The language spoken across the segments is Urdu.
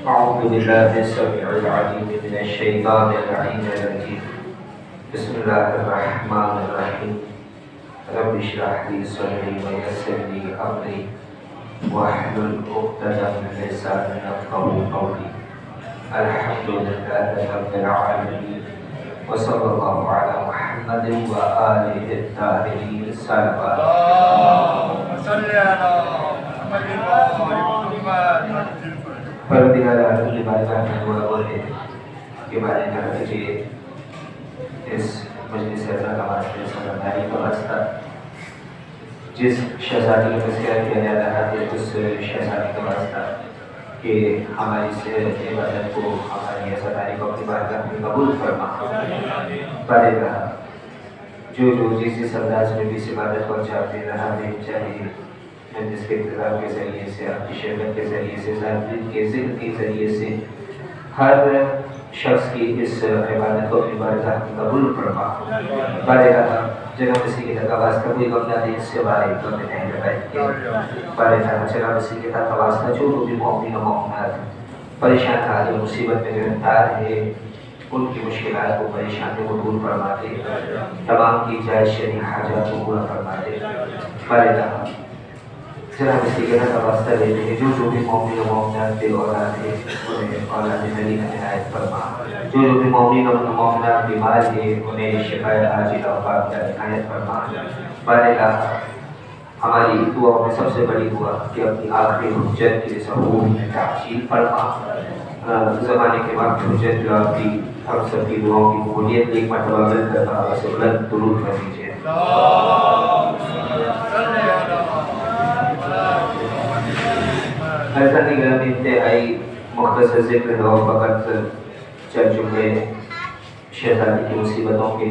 أعوذ بالله السميع العليم من الشيطان اللعين الرجيم. بسم الله الرحمن الرحيم. رب اشرح لي صدري ويسر لي أمري واحلل عقدة من لساني يفقهوا قولي. الحمد لله رب العالمين وصلى الله على محمد وآله الطاهرين الصلوات. اللهم صل على محمد. پروردگار عالم کی بارگاہ میں دعا وہ ہے کہ بارے تعالیٰ تجھے اس مجلس اعزاز کا واسطے سمجھداری کا واسطہ جس شہزادی کا تذکرہ کیا جا رہا ہے اس شہزادی کا واسطہ کہ ہماری سے عبادت کو ہماری عزاداری کو اپنی بارگاہ میں قبول فرما. بارے رہا جو جس انداز میں بھی اس عبادت کو انجام دے رہا ہے چاہے جس کے اقتدار کے ذریعے سے آپ کی شہرت کے ذریعے سے ذات کے ذکر کے ذریعے سے ہر شخص کی اس عبادت کو اپنی بارگاہ میں قبول فرما. بارے رہا جناب مسیح کے تحت واسطہ کوئی غم نہ دے اس سے بارے غم نہیں لگائے کے. بارے رہا جناب مسیح کے تحت واسطہ جو بھی مومن و مومنات پریشان حال مصیبت میں گرفتار ہے ان کی مشکلات کو پریشانی کو دور فرما دے. تمام کی جائز شرعی حاجات کو پورا فرما دے. بارے رہا جناب مسیح کے تحت واسطہ لیتے ہیں جو بھی مومن و مومنات بے اولاد ہے انہیں اولاد نبی عنایت فرما. جو بھی مومن و مومنات بیمار ہے انہیں شفاء عاجلہ و عاجلہ عنایت فرما. بارے رہا ہماری دعاؤں میں سب سے بڑی دعا کہ اپنی آخری حجت کی ظہور میں تعجیل فرما. زمانے کے وقت حجت جو آپ کی ہم سب کی دعاؤں کی قبولیت ایک مرتبہ مل کر سے بلند درود کر دیجیے. حضرت گرامی انتہائی مختصر ذکر ہے اور فقط چند جملے شہزادی کی مصیبتوں کے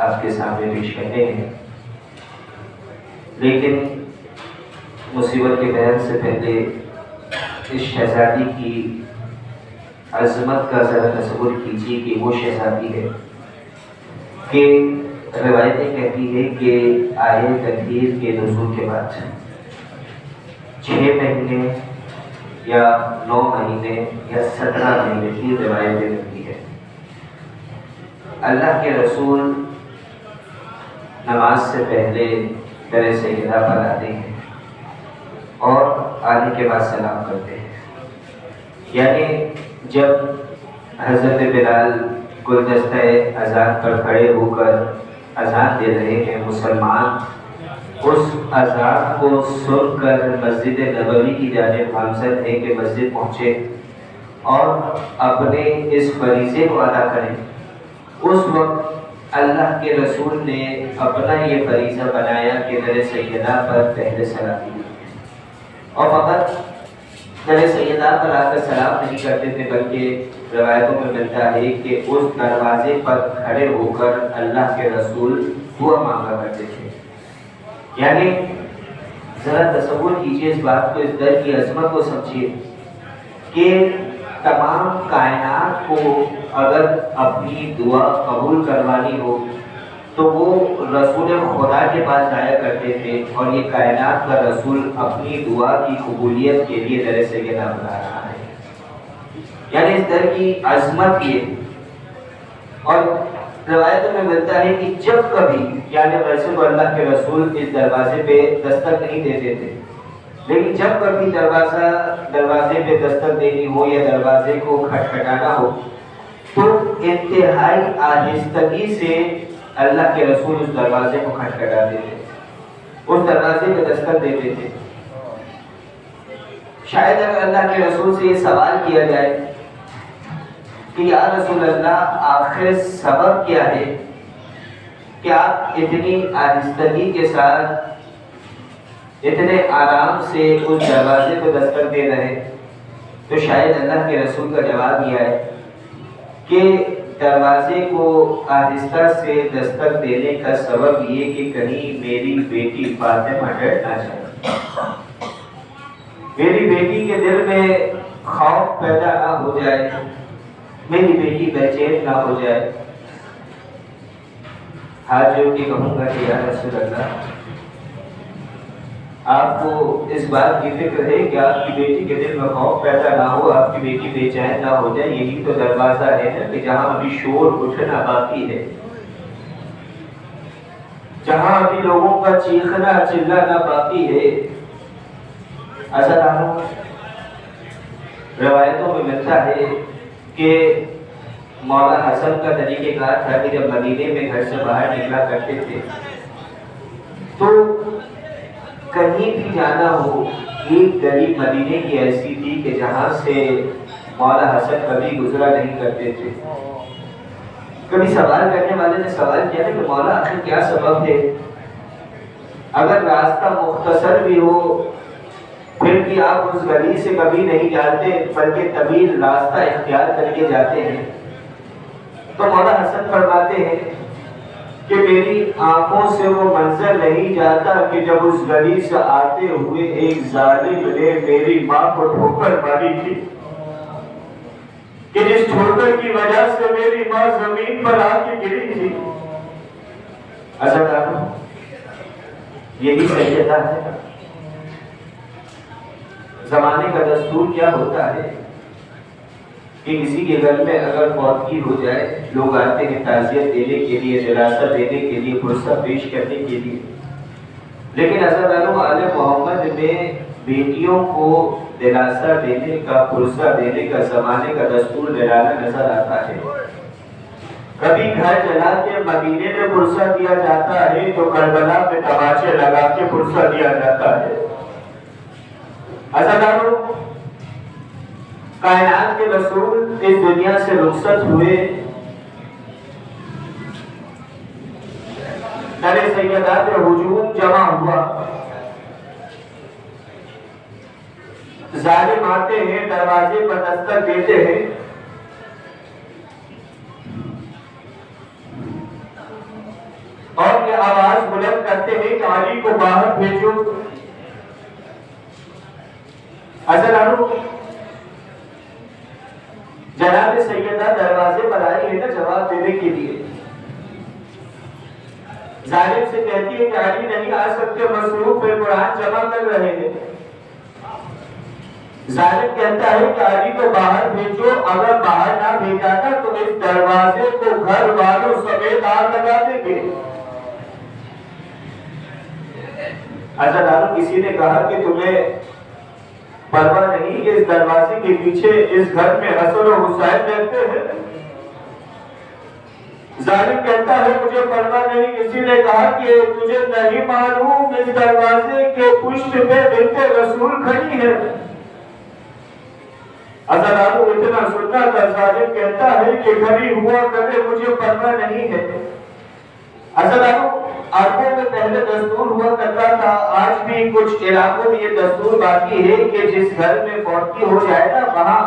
آپ کے سامنے پیش کرنے ہیں. لیکن مصیبت کے بیان سے پہلے اس شہزادی کی عظمت کا ذرا تصور کیجیے کہ وہ شہزادی ہے کہ روایتیں کہتی ہیں کہ آیے تطہیر کے نزول کے بعد 6 مہینے یا 9 مہینے یا 17 مہینے کی روایتیں ملتی ہے. اللہ کے رسول نماز سے پہلے در سیدہ پر آتے ہیں اور آنے کے بعد سلام کرتے ہیں. یعنی جب حضرت بلال گلدستہ اذان پر کھڑے ہو کر اذان دے رہے ہیں مسلمان اس اذان کو سن کر مسجد نبوی کی جانب گامزن ہے کہ مسجد پہنچے اور اپنے اس فریضے کو ادا کریں. اس وقت اللہ کے رسول نے اپنا یہ فریضہ بنایا کہ در سیدہ پر پہلے سلام دی اور فقط در سیدہ پر آ کر سلام نہیں کرتے تھے بلکہ روایتوں میں ملتا ہے کہ اس دروازے پر کھڑے ہو کر اللہ کے رسول دعا مانگا کرتے تھے. یعنی ذرا تصور کیجئے اس بات کو, اس در کی عظمت کو سمجھیے کہ تمام کائنات کو اگر اپنی دعا قبول کروانی ہو تو وہ رسول خدا کے پاس جایا کرتے تھے اور یہ کائنات کا رسول اپنی دعا کی قبولیت کے لیے در سیدہ بنا رہا ہے. یعنی اس در کی عظمت یہ. اور روایتوں میں ملتا ہے کہ جب کبھی یعنی رسول اللہ کے رسول اس دروازے پہ دستک نہیں دیتے تھے لیکن جب کبھی دروازے پہ دستک دینی ہو یا دروازے کو کھٹکھٹانا ہو تو انتہائی آہستگی سے اللہ کے رسول اس دروازے کو کھٹکھٹاتے تھے, اس دروازے پہ دستک دیتے تھے. شاید اگر اللہ کے رسول سے یہ سوال کیا جائے کہ یا رسول اللہ آخر سبب کیا ہے کہ آپ اتنی آہستگی کے ساتھ اتنے آرام سے اس دروازے کو دستک دے رہے ہیں, تو شاید اللہ کے رسول کا جواب یہ ہے کہ دروازے کو آہستہ سے دستک دینے کا سبب یہ کہ کہیں میری بیٹی فاطمہ ڈر نہ جائے, میری بیٹی کے دل میں خوف پیدا نہ ہو جائے, میری بیٹی بے چین نہ ہو جائے. ہاتھ جوڑ کے کہوں گا کہ یا رسول اللہ آپ کو اس بات کی فکر ہے کہ آپ کی بیٹی کے دل میں خوف پیدا نہ ہو، آپ کی بیٹی بے چین نہ ہو جائے. یہی تو دروازہ ہے نا کہ جہاں ابھی شور اٹھنا باقی ہے، جہاں ابھی لوگوں کا چیخنا چلانا باقی ہے. ایسا روایتوں میں ملتا ہے کہ مولا حسن کا طریقہ کار تھا کہ جب مدینے میں گھر سے باہر نکلا کرتے تھے تو کہیں بھی جانا ہو، ایک گلی مدینے کی ایسی تھی کہ جہاں سے مولا حسن کبھی گزرا نہیں کرتے تھے. کبھی سوال کرنے والے نے سوال کیا کہ مولا آخر کیا سبب ہے؟ اگر راستہ مختصر بھی ہو پھر بھی آپ اس گلی سے کبھی نہیں جاتے بلکہ طویل راستہ اختیار کر کے جاتے ہیں. تو مولا حسن فرماتے ہیں کہ میری آنکھوں سے وہ منظر نہیں جاتا کہ جب اس گلی سے آتے ہوئے ایک ظالم نے میری ماں کو ٹھوکر ماری تھی، کہ جس ٹھوکر کی وجہ سے میری ماں زمین پر آ کے گری تھی. یہی سیدہ ہے. زمانے کا دستور کیا ہوتا ہے کہ کسی کے گھر میں اگر فوتگی ہو جائے لوگ آتے ہیں تعزیت دینے کے لیے، دلاسا دینے کے لیے، پرسہ پیش کرنے کے لیے. لیکن عزیزانو آل محمد میں بیٹیوں کو دلاسا دینے کا، پرسہ دینے کا زمانے کا دستور نرالا نظر آتا ہے. کبھی گھر جلا کے مدینے میں پرسہ دیا جاتا ہے تو کربلا میں تماچے لگا کے پرسہ دیا جاتا ہے. عزیزانو کائنات کے رسول اس دنیا سے رخصت ہوئے، در سیدہ پہ ہجوم جمع ہوا. ظالم آتے ہیں، دروازے پر دستک دیتے ہیں، اور یہ آواز بلند کرتے ہیں کہ علی کو باہر بھیجو. عزیزانو جناب سیدہ دروازے پر آئی ہے نا جواب دینے کے لیے. ظالم سے کہتی ہے کہ علی نہیں آ سکتے، مصروف ہے، قرآن جمع کر رہے ہیں. ظالم کہتا ہے کہ علی کو باہر بھیجو، اگر باہر نہ بھیجا تھا تو اس دروازے کو گھر والوں سمیت آگ لگا دیں گے. عزیزانو کسی نے کہا کہ تمہیں پرواہ نہیں کہ اس دروازے کے پیچھے اس گھر میں حسن و حسین رہتے ہیں؟ ظالم کہتا ہے مجھے پرواہ نہیں. کسی نے کہا کہ تجھے نہیں معلوم اس دروازے کے پشت پہ بنت رسول کھڑی ہے؟ عزیزانو اتنا سننا تھا. ظالم کہتا ہے کہ کبھی ہوا کرے مجھے پرواہ نہیں ہے. عزیزانو عربوں میں پہلے دستور ہوا کرتا تھا، آج بھی کچھ علاقوں میں یہ دستور باقی ہے کہ جس گھر میں فوتگی ہو جائے نا وہاں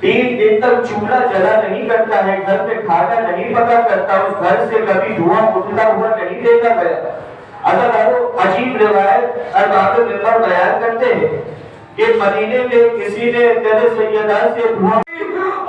3 دن تک چولہا جلا نہیں کرتا ہے، گھر میں کھانا نہیں پکا کرتا، اس گھر سے کبھی دھواں اٹھتا ہوا نہیں دیکھا گیا. عزیزانو عجیب روایت ارباب منبر بیان کرتے ہیں کہ مدینے میں کسی نے در سیدہ سے دھواں،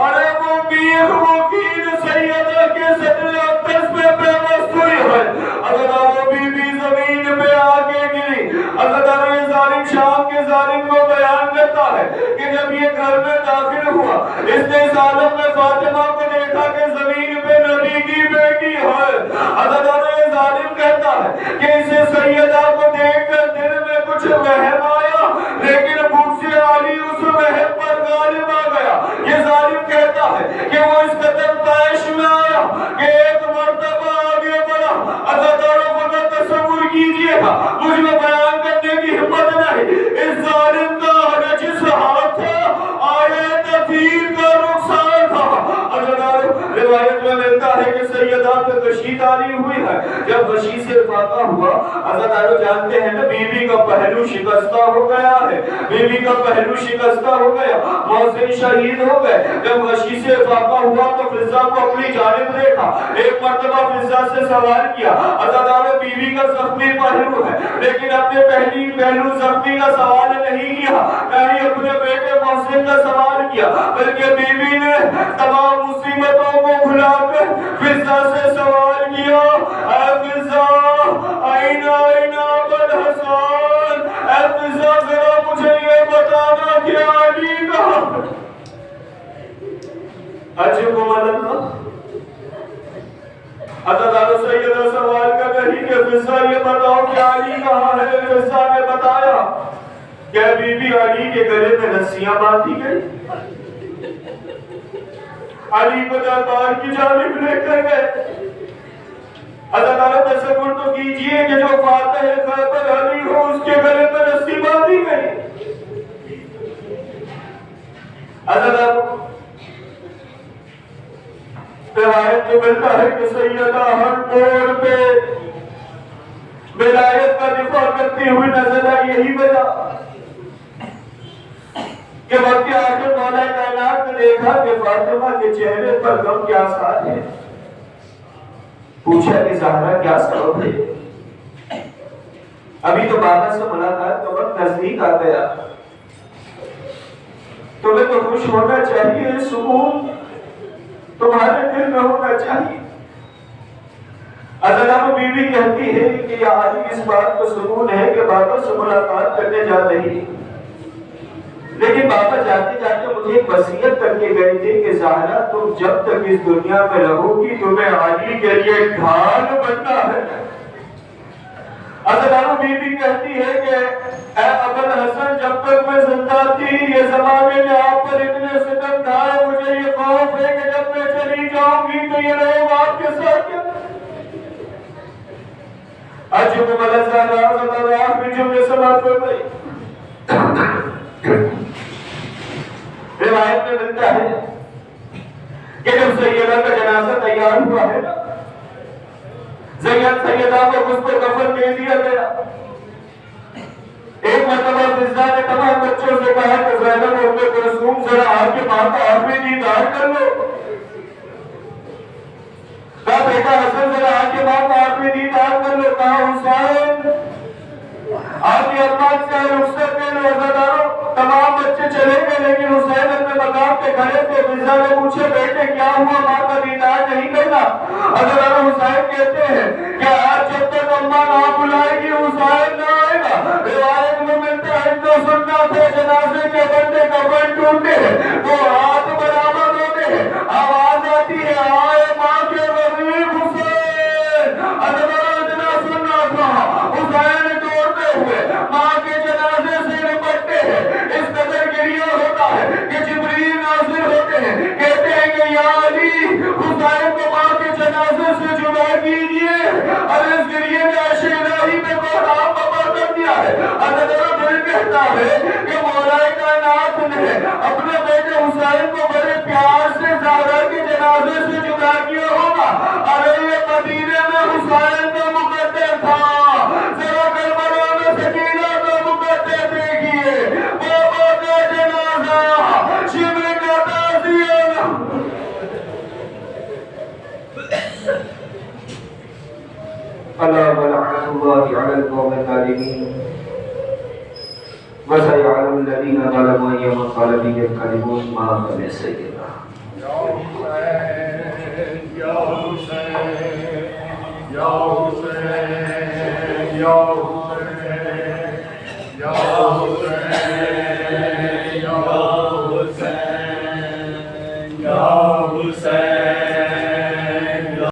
ارے وہ بیخ وکیل سیدہ کے صدر اقدس میں پیوست ہوئی ہے. عزیزانو بی بی زمین پہ آگے گری. عزیزانو یہ ظالم شام کے ظالم کو بیان کرتا ہے کہ جب یہ گھر میں داخل ہوا اس نے اس عالم میں فاطمہ کو دیکھا کہ زمین پہ نبی کی بیٹی ہے. عزیزانو یہ ظالم کہتا ہے کہ اسے سیدہ کو دیکھ کر دل میں کچھ وہم آیا، لیکن بھوک سے علی اس وہم پر غالب آ گیا. یہ ظالم کہتا ہے کہ وہ اس قدر طائش میں آیا کہ ایک مرتبہ آگے بڑھا. عزیزانو فقط تصور کیجئے گا، مجھ میں بیان کرنے کی ہمت نہیں. اس ظالم کا جس ہاتھ تھا آیت تطہیر کا رخسار تھا. عزیزانو روایت میں ملتا ہے کہ سیدہ پہ غشی تاری ہوئی ہے. جب غشی سے فاقہ ہوا، عزیزانو جانتے ہیں نا بیوی کا پہلو شکستہ ہو گیا ہے، بیوی کا پہلو شکستہ ہو گیا، محسن شہید ہو گئے. جب غشی سے فاقہ ہوا تو فضا کو اپنی جانب دیکھا، ایک مرتبہ فضا سے سوال کیا. عزیزانو بیوی کا زخمی پہلو ہے لیکن اپنے پہلو زخمی کا سوال نہیں کیا، نہیں اپنے بیٹے محسن کا سوال کیا، بلکہ بیوی نے تمام مصیبتوں کو بھلا کر فضا سے سوال کیا، اے فضا، آئینہ آئینہ بل حسان، اے عجبکم اللہ عطا سیدہ سوال کر رہی کہ فضہ یہ بتاؤ کہ علی کہاں ہے؟ فضہ نے بتایا کہ بی بی علی کے گلے میں رسیاں باندھی گئی، علی کو دربار کی جانب لے کر گئے۔ حضرت تصور تو کیجئے کہ جو فاتح خیبر علی ہو اس کے گلے میں رسی باندھی گئی۔ حضرت روایت میں ملتا ہے کہ سیدہ ہر موڑ پہ ولایت کا دفاع کرتی ہوئی نظر آئی، یہی وجہ کہ وقت آخر مولا کائنات نے دیکھا کہ فاطمہ کے چہرے پر غم کے آثار ہیں، پوچھا کہ زہرا کیا سبب ہے؟ ابھی تو بابا سے ملاقات کا وقت نزدیک آ گیا، تمہیں تو خوش ہونا چاہیے، سکون تمہارے دل میں ہونا چاہیے۔ حضرت بی بی کہتی ہے کہ یا علی اس بات کو سکون ہے کہ بابا سے ملاقات کرنے جا رہی ہے، لیکن بابا جاتے جاتے مجھے ایک وصیت کر کے گئے تھے کہ زہرا تم جب تک اس دنیا میں رہو گی تمہیں علی کے لیے ڈھال بننا ہے۔ حضرت بی بی کہتی ہے کہ اے ابوالحسن جب تک میں زندہ تھی یہ زمانے میں آپ پر اتنے ستم ڈھائے، مجھے یہ خوف ہے کہ جب میں چلی جاؤں گی تو یہ لوگ آپ کے ساتھ کیا؟ عجب ملزہ اللہ میں جملے سماعت کر گئی۔ روایت میں ملتا ہے کہ جب سیدہ کا جنازہ تیار ہوا ہے زینب سیدہ کو اس پر کفن دے دیا گیا۔ ایک مرتبہ فضہ نے تمام بچوں سے کہا کہ زینب ام کلثوم ذرا آپ کے ماں کا آخری دیدار کر لو، کہا بیٹا حسن ذرا آپ کے ماں کا آخری دیدار کر لو، کہا حسین آپ کی اماں سے رخصت لے لو۔ عزاداروں تمام بچے چلے گئے لیکن حسین اپنے مقام پہ کھڑے تھے۔ فضہ نے پوچھے بیٹے کیا ہوا، ماں کا دیدار نہیں کرنا؟ عزاداروں حسین کہتے ہیں کہ آج جب تک اماں نہ بلائے گی حسین نہ آئے گا۔ روایت میں ملتا ہے تو سننا تھے جنازے کے بندے کفن ٹوٹتے ہیں وہ ہاتھ برآمد ہوتے ہیں، آواز آتی ہے آئے ماں کے غریب حسین۔ عزاداروں اتنا سننا تھا حسین ماں کے جنازے سے نپٹتے ہیں، اس قدر گریہ ہوتا ہے کہ جبریل نازل ہوتے ہیں، کہتے ہیں کہ یا علی حسین کو ماں کے جنازے سے جدا کیجئے، اور اس گریہ نے عرش الہی میں بحرام بپا کر دیا ہے۔ حضرت دل کہتا ہے کہ مولا کائنات نے اپنے بیٹے حسین کو بڑے پیار سے زہرا کے جنازے سے جدا کیا ہوگا، ارے یہ مدینے میں حسین کا مقدر تھا، ذرا کربلا میں سکینہ کا مقدر دیکھیے، بابا کا جنازہ شبر کا تعزیہ۔ الا ولعنۃ اللہ علی القوم الظالمین وسيعلم الذين ظلموا أي منقلب ينقلبون ما هم سيدنا یا حسین یا حسین یا حسین یا حسین